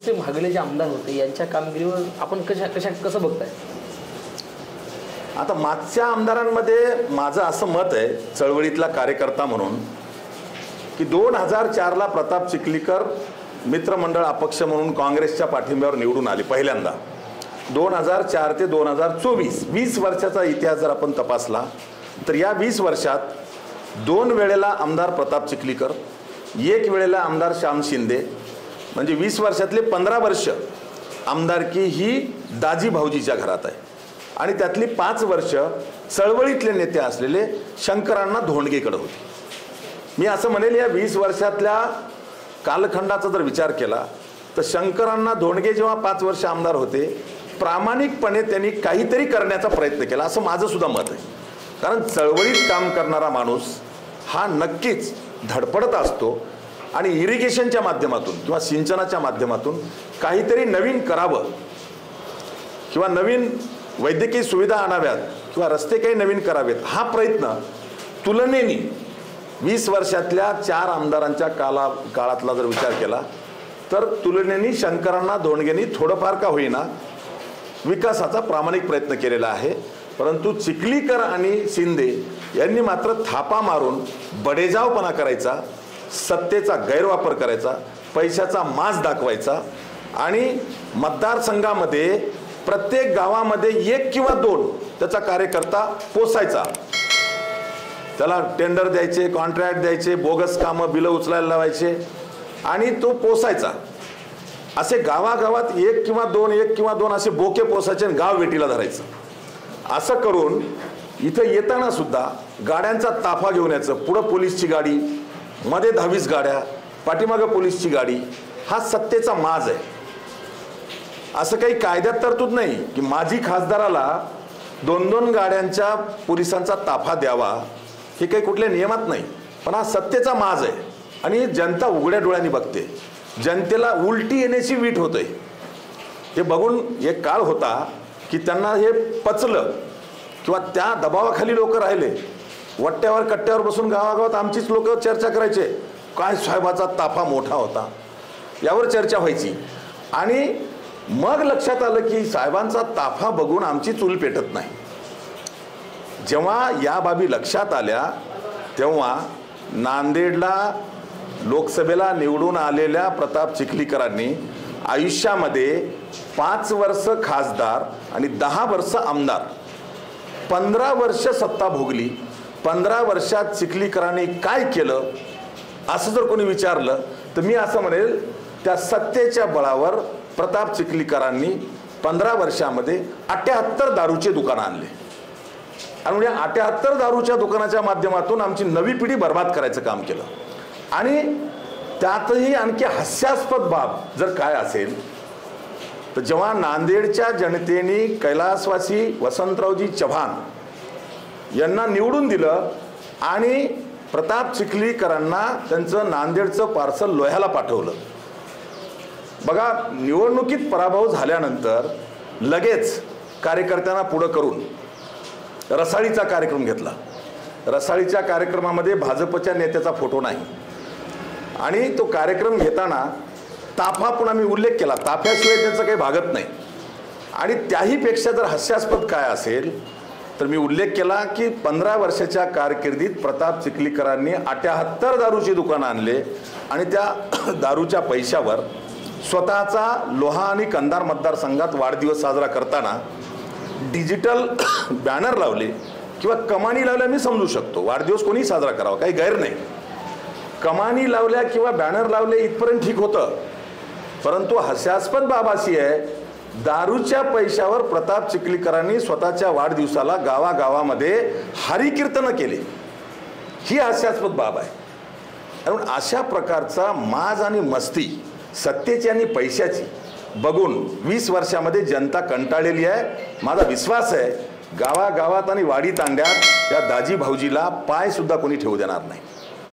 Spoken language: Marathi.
ते मागले जे आमदार होते यांच्या कामगिरीवर आपण कसं बघताय? आता मागच्या आमदारांमध्ये माझं असं मत आहे चळवळीतला कार्यकर्ता म्हणून की 2004ला प्रताप चिखलीकर मित्रमंडळ अपक्ष म्हणून काँग्रेसच्या पाठिंब्यावर निवडून आले पहिल्यांदा. 2004 ते 2024 20 वर्षाचा इतिहास जर आपण तपासला तर या 20 वर्षात 2 वेळेला आमदार प्रताप चिखलीकर, 1 वेळेला आमदार श्याम शिंदे, म्हणजे 20 वर्षातले 15 वर्ष आमदारकी ही दाजी भाऊजीच्या घरात आहे. आणि त्यातली 5 वर्ष चळवळीतले नेते असलेले शंकरांना धोंडगेकडे होते. मी असं म्हणेल या 20 वर्षातल्या कालखंडाचा जर विचार केला तर शंकरांना धोंडगे जेव्हा 5 वर्ष आमदार होते प्रामाणिकपणे त्यांनी काहीतरी करण्याचा प्रयत्न केला असं माझं सुद्धा मत आहे. कारण चळवळीत काम करणारा माणूस हा नक्कीच धडपडत असतो आणि इरिगेशनच्या माध्यमातून किंवा सिंचनाच्या माध्यमातून काहीतरी नवीन करावं किंवा नवीन वैद्यकीय सुविधा आणाव्यात किंवा रस्ते काही नवीन करावेत हा प्रयत्न तुलनेने 20 वर्षातल्या 4 आमदारांच्या काळातला जर विचार केला तर तुलनेने शंकरांना धोंडगेंनी थोडंफार का होईना विकासाचा प्रामाणिक प्रयत्न केलेला आहे. परंतु चिखलीकर आणि शिंदे यांनी मात्र थापा मारून बडेजावपणा करायचा, सत्तेचा गैरवापर करायचा, पैशाचा माज दाखवायचा आणि मतदारसंघामध्ये प्रत्येक गावामध्ये 1 किंवा 2 त्याचा कार्यकर्ता पोसायचा. त्याला टेंडर द्यायचे, कॉन्ट्रॅक्ट द्यायचे, बोगस कामं बिलं उचलायला लावायचे आणि तो पोसायचा. असे गावागावात 1 किंवा 2 असे बोके पोसायचे आणि गाव वेटीला धरायचं. असं करून इथं येताना सुद्धा गाड्यांचा ताफा घेऊन यायचं. पुढं पोलीसची गाडी, मध्ये 10-20 गाड्या, पाठीमागं पोलीसची गाडी. हा सत्तेचा माज आहे. असं काही कायद्यात तरतूद नाही की माजी खासदाराला 2-2 गाड्यांच्या पोलिसांचा ताफा द्यावा, हे काही कुठल्या नियमात नाही. पण हा सत्तेचा माज आहे आणि जनता उघड्या डोळ्यांनी बघते. जनतेला उलटी येण्याची वीट होते. हे बघून एक काळ होता की त्यांना हे पचलं किंवा त्या दबावाखाली लोक राहिले. वट्ट्यावर कट्ट्यावर बसून गावागावात आमचीच लोक चर्चा करायचे, काय साहेबाचा ताफा मोठा होता, यावर चर्चा व्हायची. आणि मग लक्षात आलं की साहेबांचा ताफा बघून आमची चूल पेटत नाही. जेव्हा या बाबी लक्षात आल्या तेव्हा नांदेडला लोकसभेला निवडून आलेल्या प्रताप चिखलीकरांनी आयुष्यामध्ये 5 वर्ष खासदार आणि 10 वर्ष आमदार, 15 वर्ष सत्ता भोगली. 15 वर्षात चिखलीकरांनी काय केलं असं जर कोणी विचारलं तर मी असं म्हणेल त्या सत्तेच्या बळावर प्रताप चिखलीकरांनी 15 वर्षामध्ये 78 दारूचे दुकानं आणले. आणि 78 दारूच्या दुकानाच्या माध्यमातून आमची नवी पिढी बर्बाद करायचं काम केलं. आणि त्यातही आणखी हास्यास्पद बाब जर काय असेल तर जेव्हा नांदेडच्या जनतेने कैलासवासी वसंतरावजी चव्हाण यांना निवडून दिलं आणि प्रताप चिखलीकरांना त्यांचं नांदेडचं पार्सल लोह्याला पाठवलं. बघा, निवडणुकीत पराभव झाल्यानंतर लगेच कार्यकर्त्यांना पुढं करून रसाळीचा कार्यक्रम घेतला. रसाळीच्या कार्यक्रमामध्ये भाजपच्या नेत्याचा फोटो नाही आणि तो कार्यक्रम घेताना ताफा पुन्हा मी उल्लेख केला, ताफ्याशिवाय त्याचं काही भागत नाही. आणि त्याहीपेक्षा जर हास्यास्पद काय असेल तर मी उल्लेख केला की 15 वर्षाच्या कारकिर्दीत प्रताप चिखलीकरांनी 78 दारूची दुकानं आणले आणि त्या दारूच्या पैशावर स्वतःचा लोहा आणि कंधार मतदारसंघात वाढदिवस साजरा करताना डिजिटल बॅनर लावले किंवा कमानी लावल्या मी समजू शकतो. वाढदिवस कोणी साजरा करावा, काही गैर नाही. कमानी लावल्या किंवा बॅनर लावले इथपर्यंत ठीक होतं. परंतु हास्यास्पद बाब अशी आहे, दारूच्या पैशावर प्रताप चिखलीकरांनी स्वतःच्या वाढदिवसाला गावागावामध्ये हरिकीर्तन केले. ही हास्यास्पद बाब आहे. म्हणून अशा प्रकारचा माज आणि मस्ती सत्तेची आणि पैशाची बघून 20 वर्षामध्ये जनता कंटाळलेली आहे. माझा विश्वास आहे गावागावात आणि वाडी तांड्यात या दाजी भाऊजीला पाय सुद्धा कोणी ठेवू देणार नाही.